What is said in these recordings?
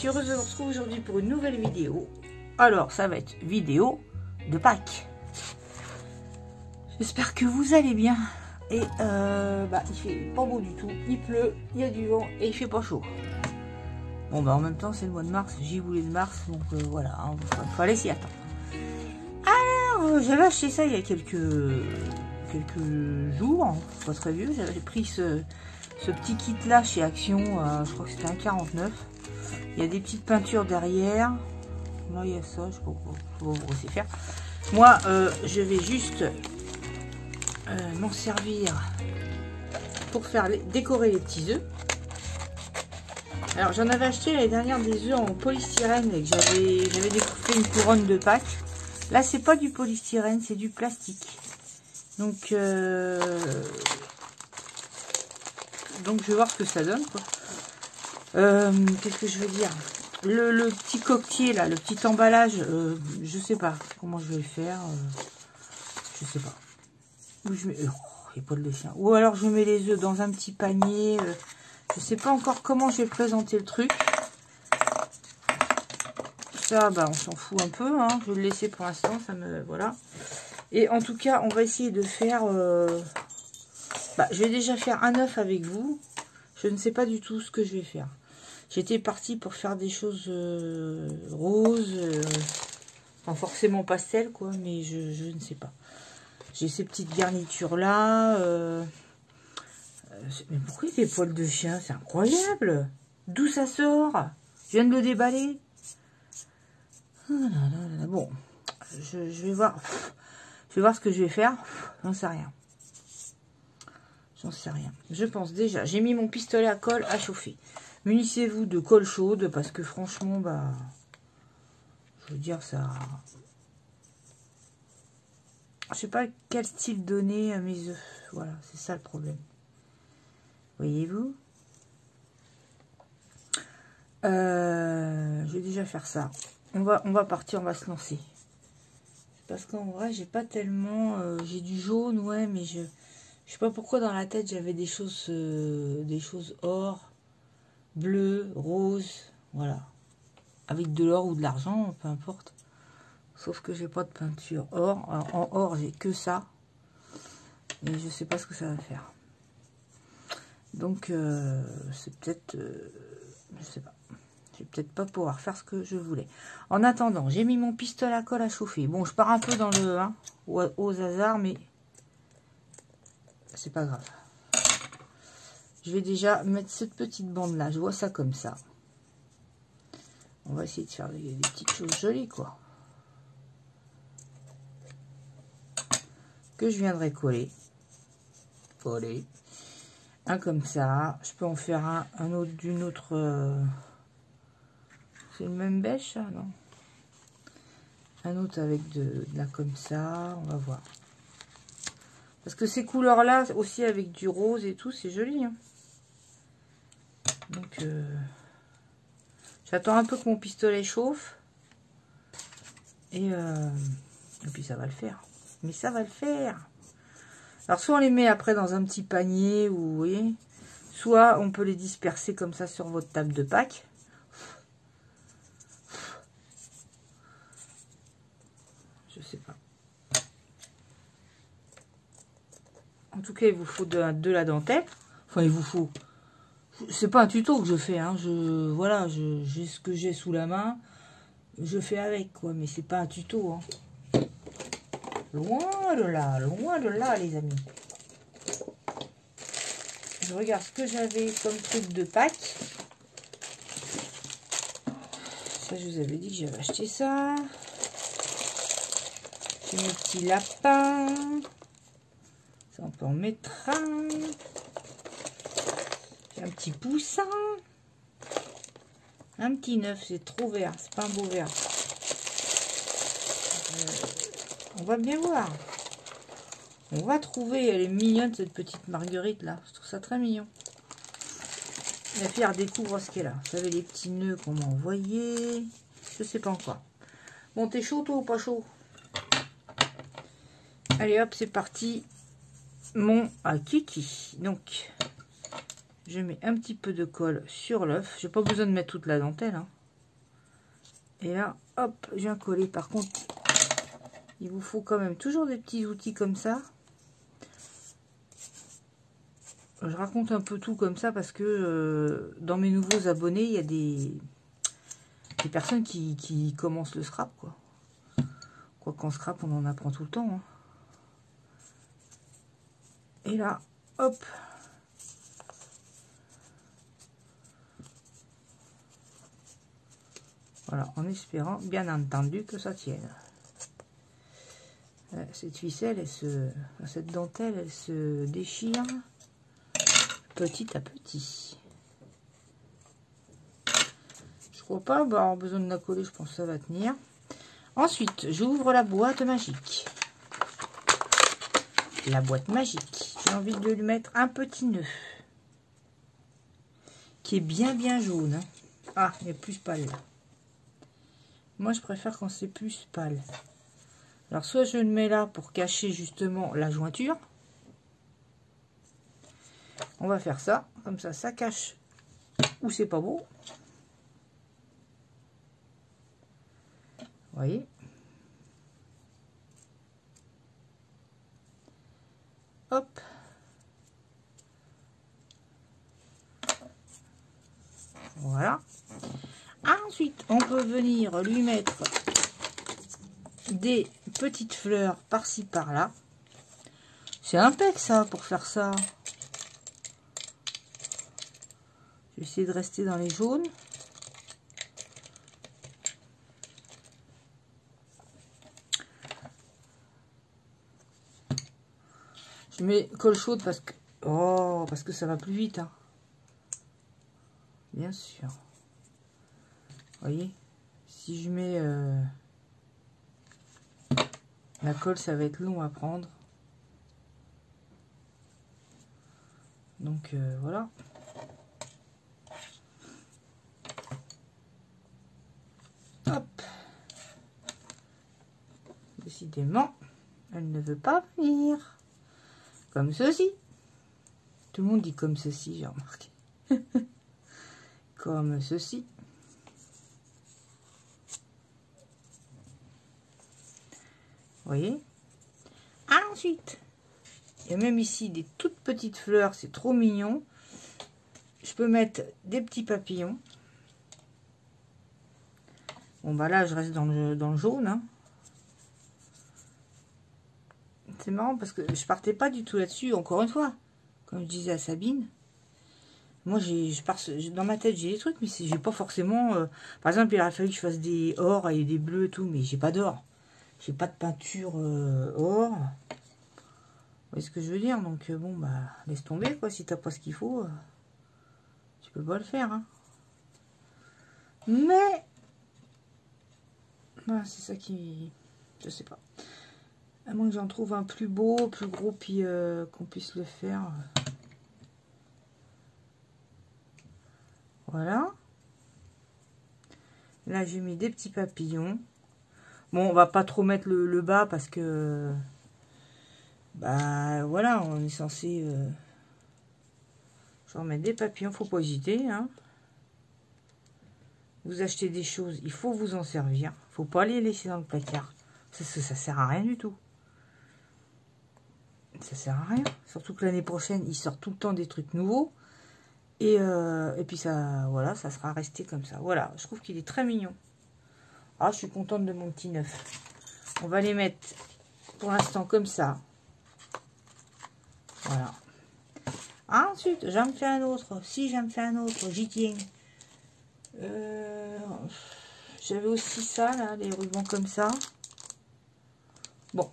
suis heureuse de vous retrouver aujourd'hui pour une nouvelle vidéo. Alors, ça va être vidéo de Pâques. J'espère que vous allez bien. Et il fait pas beau du tout. Il pleut, il y a du vent et il fait pas chaud. Bon, en même temps, c'est le mois de mars. J'y voulais de mars, donc voilà. Hein, fallait s'y attendre. Alors, j'avais acheté ça il y a quelques jours. Hein, pas très vieux. J'avais pris ce petit kit là chez Action. Je crois que c'était 1,49 €. Il y a des petites peintures derrière. Là, il y a ça. Je sais pas pourquoi vous sait faire. Moi, je vais juste m'en servir pour faire décorer les petits œufs. Alors, j'en avais acheté l'année dernière des œufs en polystyrène et que j'avais découpé une couronne de Pâques. Là, c'est pas du polystyrène, c'est du plastique. Donc, je vais voir ce que ça donne, quoi. Qu'est-ce que je veux dire? Le petit coquetier, là, le petit emballage, je sais pas comment je vais le faire. Je sais pas. Où je mets... Oh, il n'y a pas de chien. Ou alors, je mets les œufs dans un petit panier. Je sais pas encore comment je vais présenter le truc. Ça, on s'en fout un peu. Hein. Je vais le laisser pour l'instant. Ça me... Voilà. Et en tout cas, on va essayer de faire... je vais déjà faire un œuf avec vous. Je ne sais pas du tout ce que je vais faire. J'étais partie pour faire des choses roses. Pas forcément pastel, quoi. Mais je ne sais pas. J'ai ces petites garnitures-là. Mais pourquoi il y a des poils de chien? C'est incroyable. D'où ça sort? Je viens de le déballer. Bon, je vais voir. Je vais voir ce que je vais faire. J'en sais rien. J'en sais rien. Je pense déjà. J'ai mis mon pistolet à colle à chauffer. Munissez-vous de colle chaude parce que franchement, je veux dire ça. Je sais pas quel style donner à mes œufs. Voilà, c'est ça le problème. Voyez-vous? Je vais déjà faire ça. On va partir, on va se lancer. Parce qu'en vrai, j'ai pas tellement... j'ai du jaune, ouais, mais je sais pas pourquoi dans la tête, j'avais des choses or, bleu, rose, voilà. Avec de l'or ou de l'argent, peu importe. Sauf que j'ai pas de peinture or. Alors, en or, j'ai que ça. Et je sais pas ce que ça va faire. Donc, c'est peut-être... je sais pas. Je vais peut-être pas pouvoir faire ce que je voulais. En attendant, j'ai mis mon pistolet à colle à chauffer. Bon, je pars un peu dans le... aux hasards, mais... c'est pas grave. Je vais déjà mettre cette petite bande-là. Je vois ça comme ça. On va essayer de faire des petites choses jolies, quoi. Que je viendrai coller. Coller. Un comme ça. Je peux en faire un autre d'une autre... c'est le même beige, ça, non? Un autre avec de la comme ça. On va voir. Parce que ces couleurs-là, aussi avec du rose et tout, c'est joli. Hein. Donc, j'attends un peu que mon pistolet chauffe. Et puis, ça va le faire. Mais ça va le faire. Alors, soit on les met après dans un petit panier, ou vous voyez, soit on peut les disperser comme ça sur votre table de Pâques. Je sais pas. En tout cas, il vous faut de la dentelle. Enfin, il vous faut... c'est pas un tuto que je fais. Hein. Voilà, j'ai ce que j'ai sous la main. Je fais avec, quoi. Mais c'est pas un tuto. Hein. Loin de là, les amis. Je regarde ce que j'avais comme truc de Pâques. Ça, je vous avais dit que j'avais acheté ça. J'ai mes petits lapins. Ça, on peut en mettre un. J'ai un petit poussin. Un petit neuf, c'est trop vert. C'est pas un beau vert. On va bien voir. On va trouver. Elle est mignonne, cette petite marguerite là. Je trouve ça très mignon. La fille redécouvre ce qu'elle a. Vous savez, les petits nœuds qu'on m'a envoyés. Je sais pas encore. Bon, t'es chaud toi ou pas chaud? Allez hop, c'est parti. Mon kiki. Donc, je mets un petit peu de colle sur l'œuf. J'ai pas besoin de mettre toute la dentelle. Hein. Et là, hop, je viens coller. Par contre, il vous faut quand même toujours des petits outils comme ça. Je raconte un peu tout comme ça parce que dans mes nouveaux abonnés, il y a des personnes qui commencent le scrap, quoi. Quoi qu'en scrap, on en apprend tout le temps. Hein. Et là, hop. Voilà, en espérant, bien entendu, que ça tienne. Cette ficelle, cette dentelle, elle se déchire petit à petit. Je crois pas avoir besoin de la coller, je pense que ça va tenir. Ensuite, j'ouvre la boîte magique. La boîte magique, j'ai envie de lui mettre un petit nœud. Qui est bien jaune. Hein. Ah, il est plus pâle là. Moi, je préfère quand c'est plus pâle. Alors, soit je le mets là pour cacher justement la jointure. On va faire ça. Comme ça, ça cache où c'est pas beau. Vous voyez? Hop. Voilà. Ensuite, on peut venir lui mettre des petites fleurs par-ci par-là. C'est impec ça pour faire ça. Je vais essayer de rester dans les jaunes. Je mets colle chaude parce que parce que ça va plus vite. Hein. Bien sûr. Vous voyez, si je mets la colle, ça va être long à prendre. Donc voilà. Hop. Décidément, elle ne veut pas venir. Comme ceci. Tout le monde dit comme ceci, j'ai remarqué. Comme ceci. Vous voyez? Ensuite, il y a même ici des toutes petites fleurs, c'est trop mignon. Je peux mettre des petits papillons. Bon bah là, je reste dans le jaune. Hein. C'est marrant parce que je partais pas du tout là-dessus, encore une fois. Comme je disais à Sabine. Moi, dans ma tête, j'ai des trucs, mais j'ai pas forcément... par exemple, il aurait fallu que je fasse des or et des bleus et tout, mais j'ai pas d'or. J'ai pas de peinture or. Vous voyez ce que je veux dire? Donc, bon, bah, laisse tomber, quoi. Si t'as pas ce qu'il faut, tu peux pas le faire, hein. Mais... voilà, c'est ça qui... je sais pas. À moins que j'en trouve un plus beau, plus gros, puis qu'on puisse le faire... Voilà. Là, j'ai mis des petits papillons. Bon, on va pas trop mettre le bas parce que... bah, voilà, on est censé... je vais remettre des papillons, faut pas hésiter. Hein. Vous achetez des choses, il faut vous en servir. Faut pas les laisser dans le placard. Ça sert à rien du tout. Ça sert à rien. Surtout que l'année prochaine, il sort tout le temps des trucs nouveaux. Et puis ça, voilà, ça sera resté comme ça. Voilà, je trouve qu'il est très mignon. Ah, je suis contente de mon petit neuf. On va les mettre pour l'instant comme ça. Voilà. Ensuite, j'en fais un autre. Si j'en fais un autre, j'y tiens. J'avais aussi ça, là, les rubans comme ça. Bon,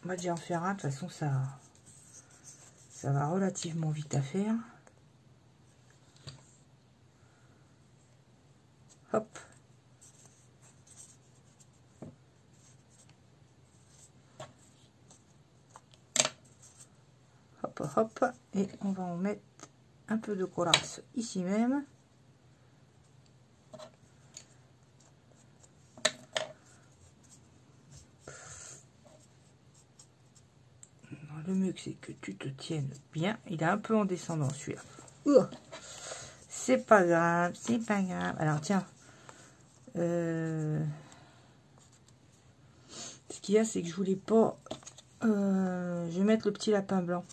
on va déjà en faire un. De toute façon, ça va relativement vite à faire. Hop. Hop, hop. Et on va en mettre un peu de collasse ici même. Le mieux c'est que tu te tiennes bien. Il est un peu en descendant celui-là. C'est pas grave, c'est pas grave. Alors tiens, Ce qu'il y a, c'est que je voulais pas... je vais mettre le petit lapin blanc.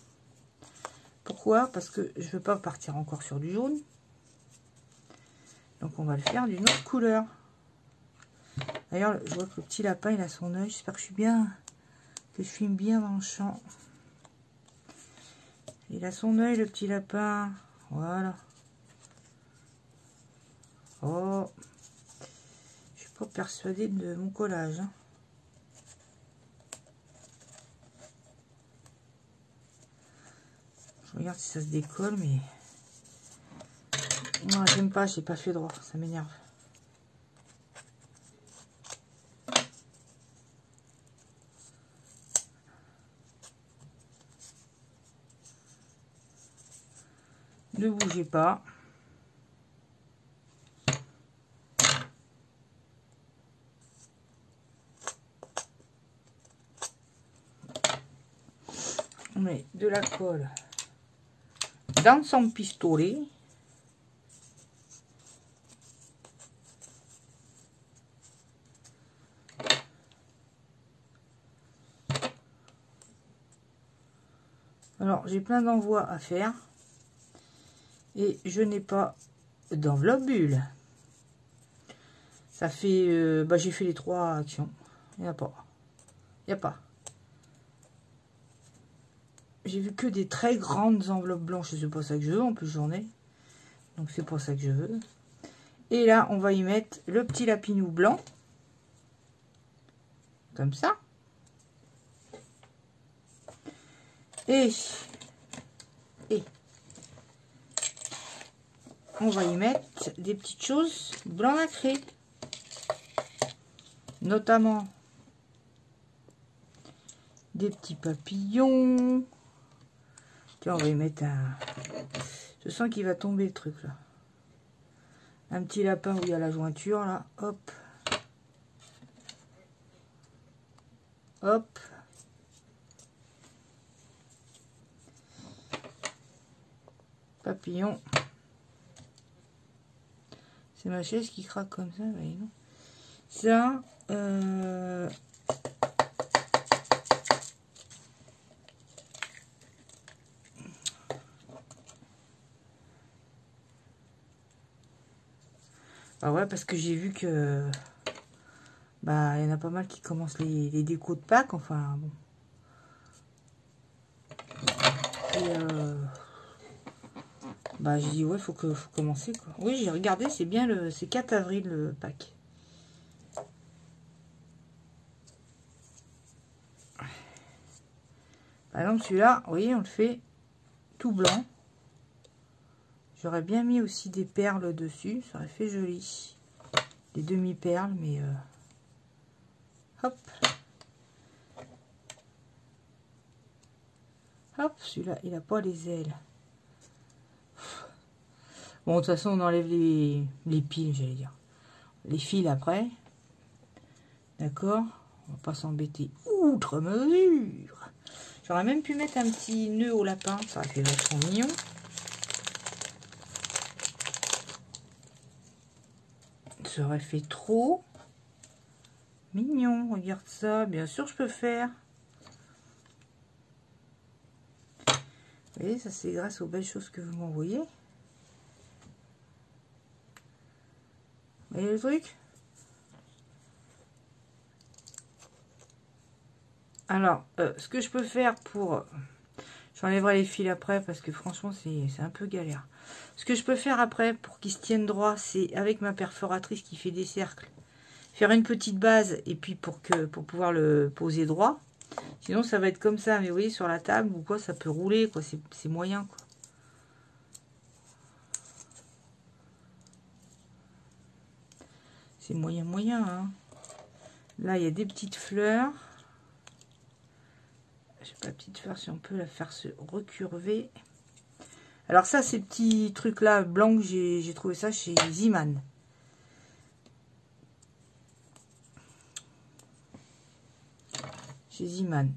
Pourquoi? Parce que je veux pas partir encore sur du jaune. Donc on va le faire d'une autre couleur. D'ailleurs, je vois que le petit lapin, il a son œil. J'espère que je filme bien dans le champ. Il a son œil, le petit lapin. Voilà. Oh. Je suis pas persuadée de mon collage. Hein. Je regarde si ça se décolle, mais... Non, j'aime pas, j'ai pas fait droit. Ça m'énerve. Ne bougez pas. On met de la colle dans son pistolet. Alors, j'ai plein d'envois à faire. Et je n'ai pas d'enveloppe bulle. Ça fait... j'ai fait les 3 actions. Il n'y en a pas. Il n'y a pas. J'ai vu que des très grandes enveloppes blanches. C'est pas ça que je veux. En plus, j'en ai. Donc, c'est pas ça que je veux. Et là, on va y mettre le petit lapinou blanc. Comme ça. Et on va y mettre des petites choses blanc nacré. Notamment des petits papillons. Tiens, on va y mettre un... Je sens qu'il va tomber le truc là. Un petit lapin où il y a la jointure là. Hop. Hop. Papillon. C'est ma chaise qui craque comme ça, voyez, non? Ça, bah ouais, parce que j'ai vu que bah il y en a pas mal qui commencent les décos de Pâques, enfin bon. Et bah j'ai dit ouais, faut commencer quoi. Oui, j'ai regardé, c'est bien c'est 4 avril le Pâques. Par exemple celui-là, vous voyez, on le fait tout blanc. J'aurais bien mis aussi des perles dessus, ça aurait fait joli. Des demi-perles, mais hop. Hop, celui-là, il n'a pas les ailes. Bon, de toute façon, on enlève les piles, j'allais dire. Les fils après. D'accord? On va pas s'embêter outre mesure. J'aurais même pu mettre un petit nœud au lapin, ça aurait fait vachement mignon. Ça aurait fait trop mignon, regarde ça. Bien sûr, je peux faire. Vous voyez, ça c'est grâce aux belles choses que vous m'envoyez. Vous voyez le truc? Alors, ce que je peux faire pour... J'enlèverai les fils après parce que franchement, c'est un peu galère. Ce que je peux faire après pour qu'ils se tiennent droit, c'est avec ma perforatrice qui fait des cercles, faire une petite base et puis pour pouvoir le poser droit. Sinon, ça va être comme ça. Mais vous voyez, sur la table ou quoi, ça peut rouler, quoi. C'est moyen, quoi. C'est moyen, hein. Là, il y a des petites fleurs. Je sais pas, la petite fleur, si on peut la faire se recurver. Alors ça, ces petits trucs-là, blancs, j'ai trouvé ça chez Ziman. Chez Ziman.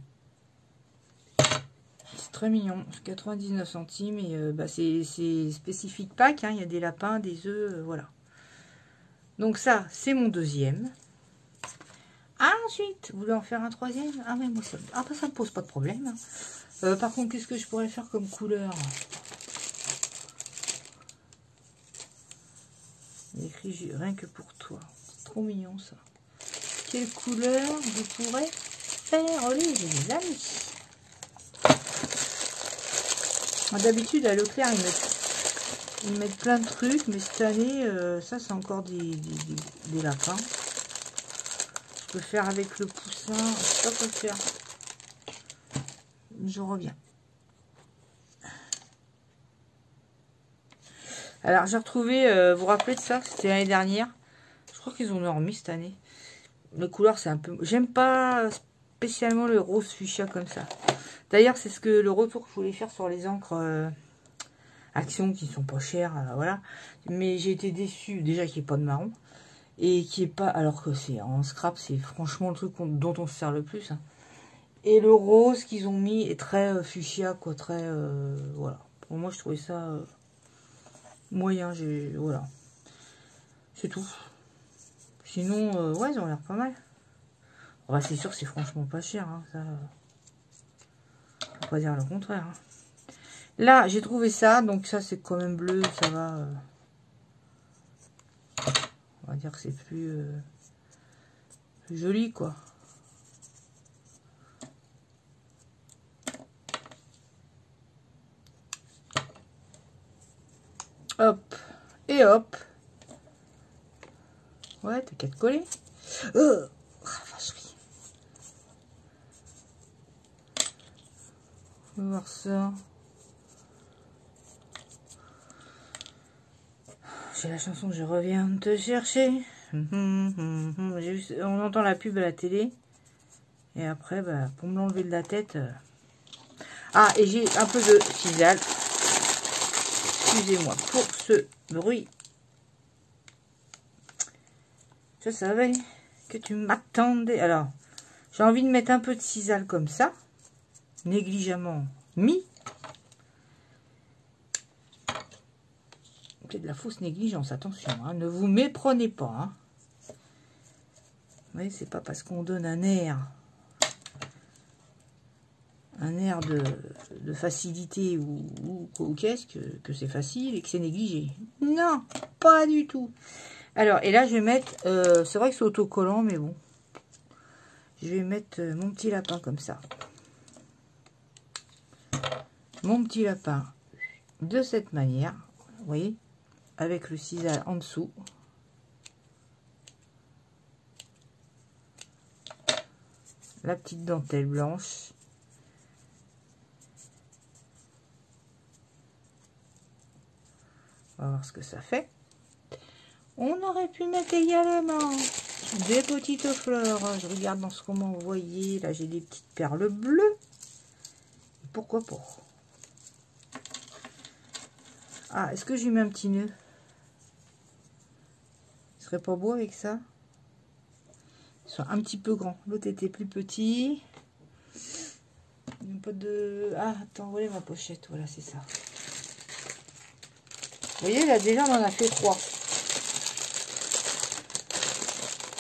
C'est très mignon. 99 centimes. Et c'est spécifique Pâques. Hein. Il y a des lapins, des œufs, voilà. Donc ça, c'est mon deuxième. Ah, ensuite, vous voulez en faire un troisième? Ah mais moi, ça me pose pas de problème. Par contre, qu'est-ce que je pourrais faire comme couleur? Il est écrit rien que pour toi. C'est trop mignon ça. Quelle couleur je pourrais faire, les amis? D'habitude, à Leclerc, ils mettent plein de trucs, mais cette année, ça, c'est encore des lapins. Je peux faire avec le poussin. Je sais pas quoi faire. Je reviens. Alors, j'ai retrouvé, vous vous rappelez de ça? C'était l'année dernière. Je crois qu'ils ont remis cette année. Les couleurs, c'est un peu... J'aime pas spécialement le rose fuchsia comme ça. D'ailleurs, c'est le retour que je voulais faire sur les encres Action qui sont pas chères, voilà. Mais j'ai été déçue, déjà qu'il n'y ait pas de marron. Et qui est pas... Alors que c'est en scrap, c'est franchement le truc dont on se sert le plus. Hein. Et le rose qu'ils ont mis est très fuchsia, quoi. Très... voilà. Pour moi, je trouvais ça moyen. Voilà. C'est tout. Sinon, ouais, ils ont l'air pas mal. Bah, c'est sûr que c'est franchement pas cher. Hein, ça... On va pas dire le contraire. Hein. Là, j'ai trouvé ça. Donc ça, c'est quand même bleu. Ça va... On va dire que c'est plus joli, quoi. Hop. Et hop. Ouais, t'as qu'à te coller. Vacherie. On va voir ça. J'ai la chanson Je reviens te chercher. On entend la pub à la télé. Et après, bah, pour me l'enlever de la tête... Ah, et j'ai un peu de sisal. Excusez-moi pour ce bruit. Je savais que tu m'attendais. Alors, j'ai envie de mettre un peu de sisal comme ça. Négligemment mis. C'est de la fausse négligence, attention. Hein, ne vous méprenez pas. Hein. Oui, c'est pas parce qu'on donne un air de facilité ou qu'est-ce que c'est facile et que c'est négligé. Non, pas du tout. Alors, et là, je vais mettre... c'est vrai que c'est autocollant, mais bon. Je vais mettre mon petit lapin comme ça. Mon petit lapin de cette manière. Vous voyez, avec le sisal en dessous. La petite dentelle blanche. On va voir ce que ça fait. On aurait pu mettre également des petites fleurs. Je regarde dans ce qu'on m'a envoyé. Là, j'ai des petites perles bleues. Pourquoi pas? Ah, est-ce que j'ai mis un petit nœud? Ce serait pas beau avec ça? Ils sont un petit peu grands. L'autre était plus petit. Il n'y a pas de... Ah, attends, voilà ma pochette. Voilà, c'est ça. Vous voyez, là, déjà, on en a fait 3.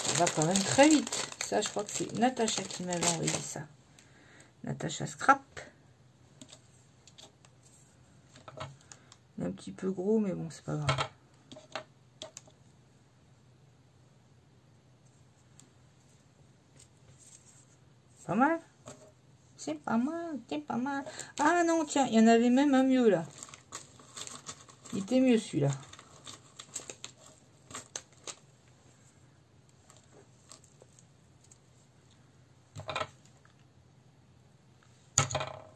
Ça va quand même très vite. Ça, je crois que c'est Natacha qui m'avait envoyé ça. Natacha Scrap. Il est un petit peu gros, mais bon, c'est pas grave. Pas mal. C'est pas mal, c'est pas mal. Ah non, tiens, il y en avait même un mieux, là. Il était mieux, celui-là.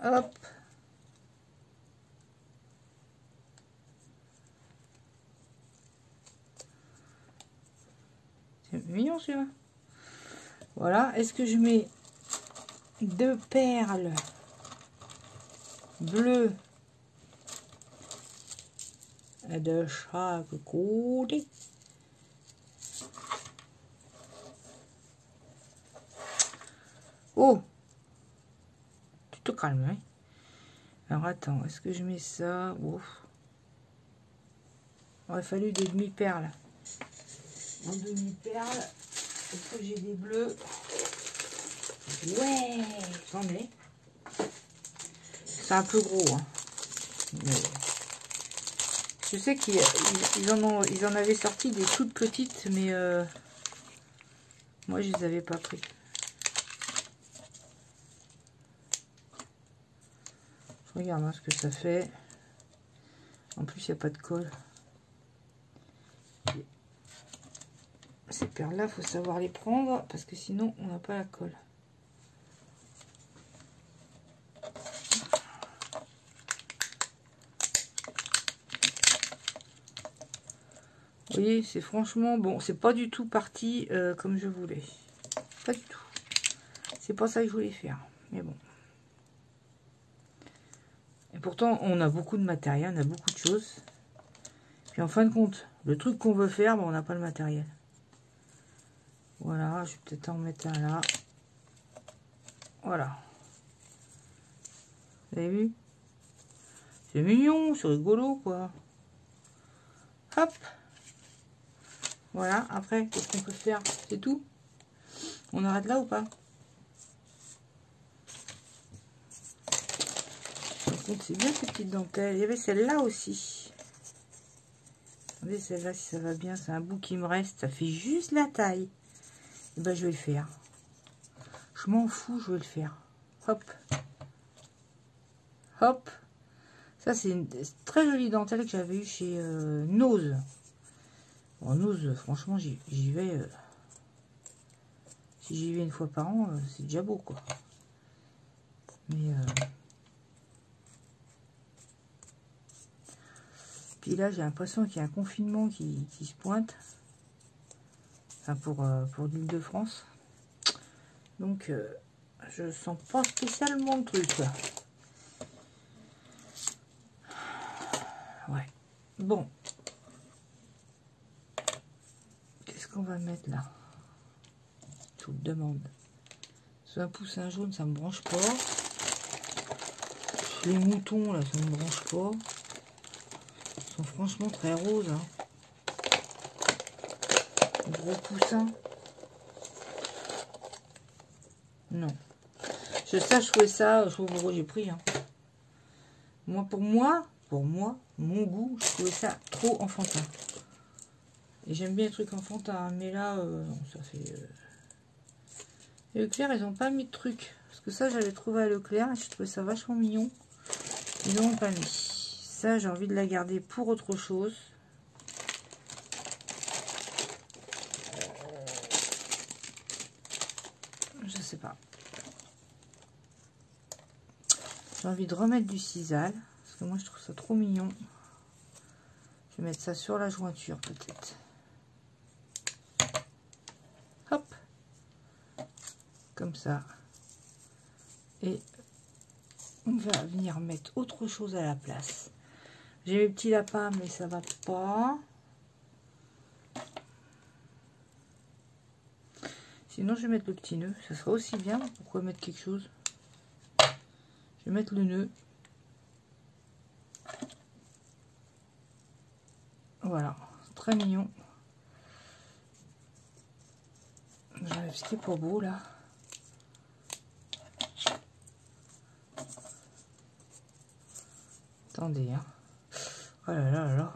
Hop. C'est mignon, celui-là. Voilà. Est-ce que je mets 2 perles bleues de chaque côté? Oh, tu te calmes, hein? Alors attends, est-ce que je mets ça? Ouf. Il aurait fallu des demi-perles. en demi-perle. Est-ce que j'ai des bleus? Ouais, j'en ai. C'est un peu gros, hein. Mais je sais qu'ils en avaient sorti des toutes petites, mais moi je les avais pas pris. Je regarde hein, ce que ça fait. En plus, il n'y a pas de colle. Ces perles-là, il faut savoir les prendre parce que sinon, on n'a pas la colle. Vous voyez, c'est franchement bon. C'est pas du tout parti comme je voulais. Pas du tout. C'est pas ça que je voulais faire. Mais bon. Et pourtant, on a beaucoup de matériel, on a beaucoup de choses. Puis en fin de compte, le truc qu'on veut faire, ben, on n'a pas le matériel. Voilà, je vais peut-être en mettre un là. Voilà. Vous avez vu? C'est mignon, c'est rigolo, quoi. Hop. Voilà, après, qu'est-ce qu'on peut faire? C'est tout? On arrête là ou pas? C'est bien ces petites dentelles. Il y avait celle-là aussi. Regardez celle-là si ça va bien. C'est un bout qui me reste. Ça fait juste la taille. Et ben je vais le faire. Je m'en fous, je vais le faire. Hop. Hop. Ça c'est une très jolie dentelle que j'avais eu chez Nose. Bon, Nose, franchement, j'y vais. Si j'y vais une fois par an, c'est déjà beau quoi. Mais puis là, j'ai l'impression qu'il y a un confinement qui se pointe. Enfin, pour l'Île-de-France. Donc, je sens pas spécialement le truc. Là. Ouais. Bon. Qu'est-ce qu'on va mettre là? Je vous le demande. C'est un poussin jaune, ça me branche pas. Les moutons, là, ça me branche pas. Ils sont franchement très roses. Hein. Gros poussin. Non. Je trouvais ça, je trouve gros, j'ai pris. Hein. Moi, pour moi, mon goût, je trouvais ça trop enfantin. Et j'aime bien les trucs enfantins, mais là, non, ça fait... Et Leclerc, ils n'ont pas mis de trucs. Parce que ça, j'avais trouvé à Leclerc, et je trouvais ça vachement mignon. Ils n'ont pas mis. Ça, j'ai envie de la garder pour autre chose. Je sais pas. J'ai envie de remettre du sisal. Parce que moi, je trouve ça trop mignon. Je vais mettre ça sur la jointure, peut-être. Hop. Comme ça. Et on va venir mettre autre chose à la place. J'ai mes petits lapins, mais ça va pas. Sinon, je vais mettre le petit nœud. Ça sera aussi bien. Pourquoi mettre quelque chose? Je vais mettre le nœud. Voilà. Très mignon. J'enlève ce qui est pas beau, là. Attendez, hein. Oh là là là là.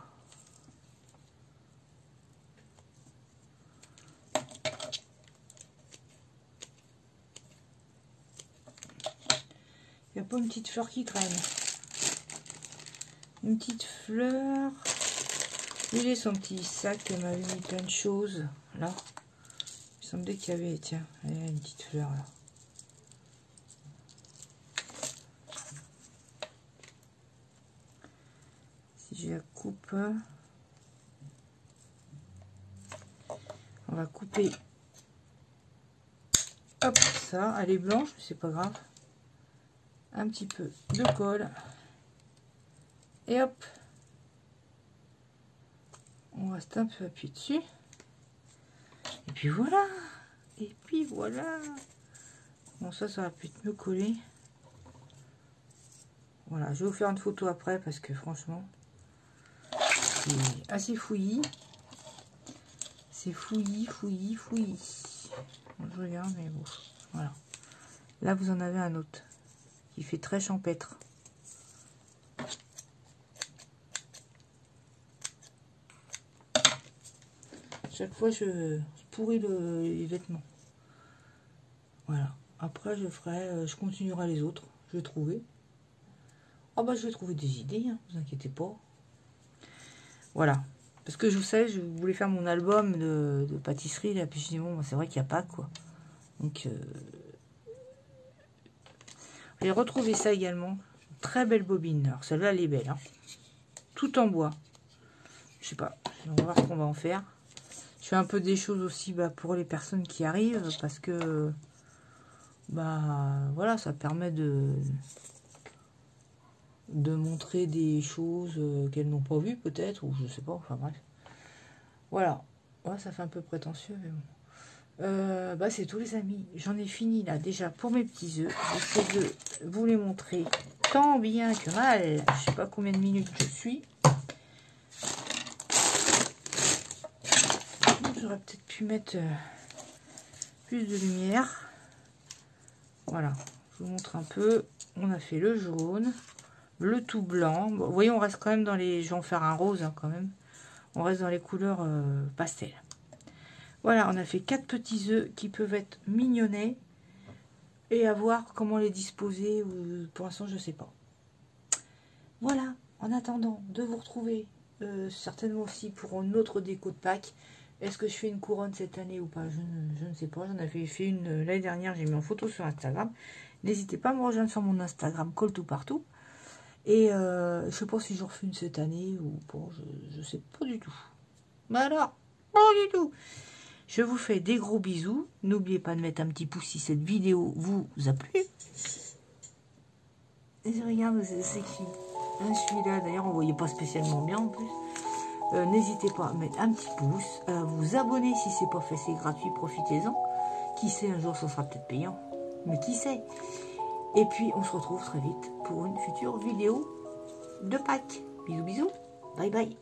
Il n'y a pas une petite fleur qui traîne. Une petite fleur. Il est son petit sac, elle m'avait mis plein de choses. Là. Il me semblait qu'il y avait, tiens, il y a une petite fleur là. Si je la coupe, on va couper. Hop, ça, elle est blanche, mais c'est pas grave. Un petit peu de colle. Et hop. On reste un peu appuyé dessus. Et puis voilà. Et puis voilà. Bon, ça va peut-être mieux coller. Voilà, je vais vous faire une photo après parce que franchement, c'est assez fouillis. c'est fouillis, fouillis, fouillis. Je regarde, mais bon, voilà. Là, vous en avez un autre qui fait très champêtre. Chaque fois, je pourris les vêtements. Voilà. Après, je continuerai les autres. Je vais trouver. Ah bah, je vais trouver des idées, hein, vous inquiétez pas. Voilà. Parce que je sais, je voulais faire mon album de pâtisserie, là, puis je dis, bon, c'est vrai qu'il n'y a pas, quoi. Donc, j'ai retrouvé ça également. Une très belle bobine. Alors, celle-là, elle est belle, hein. Tout en bois. Je sais pas. On va voir ce qu'on va en faire. Je fais un peu des choses aussi pour les personnes qui arrivent, parce que, voilà, ça permet de montrer des choses qu'elles n'ont pas vues, peut-être, ou je sais pas, enfin bref. Voilà. Ouais, ça fait un peu prétentieux, mais bon. C'est tout, les amis. J'en ai fini, là, déjà, pour mes petits œufs. J'essaie de vous les montrer tant bien que mal. Je sais pas combien de minutes je suis. J'aurais peut-être pu mettre plus de lumière. Voilà. Je vous montre un peu. On a fait le jaune. Le tout blanc. Bon, vous voyez, on reste quand même dans les... Je vais en faire un rose, hein, quand même. On reste dans les couleurs pastel. Voilà, on a fait 4 petits œufs qui peuvent être mignonnets. Et à voir comment les disposer. Pour l'instant, je ne sais pas. Voilà. En attendant de vous retrouver certainement aussi pour une autre déco de Pâques. Est-ce que je fais une couronne cette année ou pas? Je ne sais pas. J'en avais fait une l'année dernière. J'ai mis en photo sur Instagram. N'hésitez pas à me rejoindre sur mon Instagram, Colle tout partout. Et je sais pas si j'en refais une cette année ou pas. Je sais pas du tout. Mais alors, pas du tout. Je vous fais des gros bisous. N'oubliez pas de mettre un petit pouce si cette vidéo vous a plu. Et je regarde, c'est qui? Celui-là, d'ailleurs, on ne voyait pas spécialement bien en plus. N'hésitez pas à mettre un petit pouce, à vous abonner si c'est pas fait, c'est gratuit, profitez-en. Qui sait, un jour ça sera peut-être payant, mais qui sait. Et puis on se retrouve très vite pour une future vidéo de Pâques. Bisous bisous, bye bye.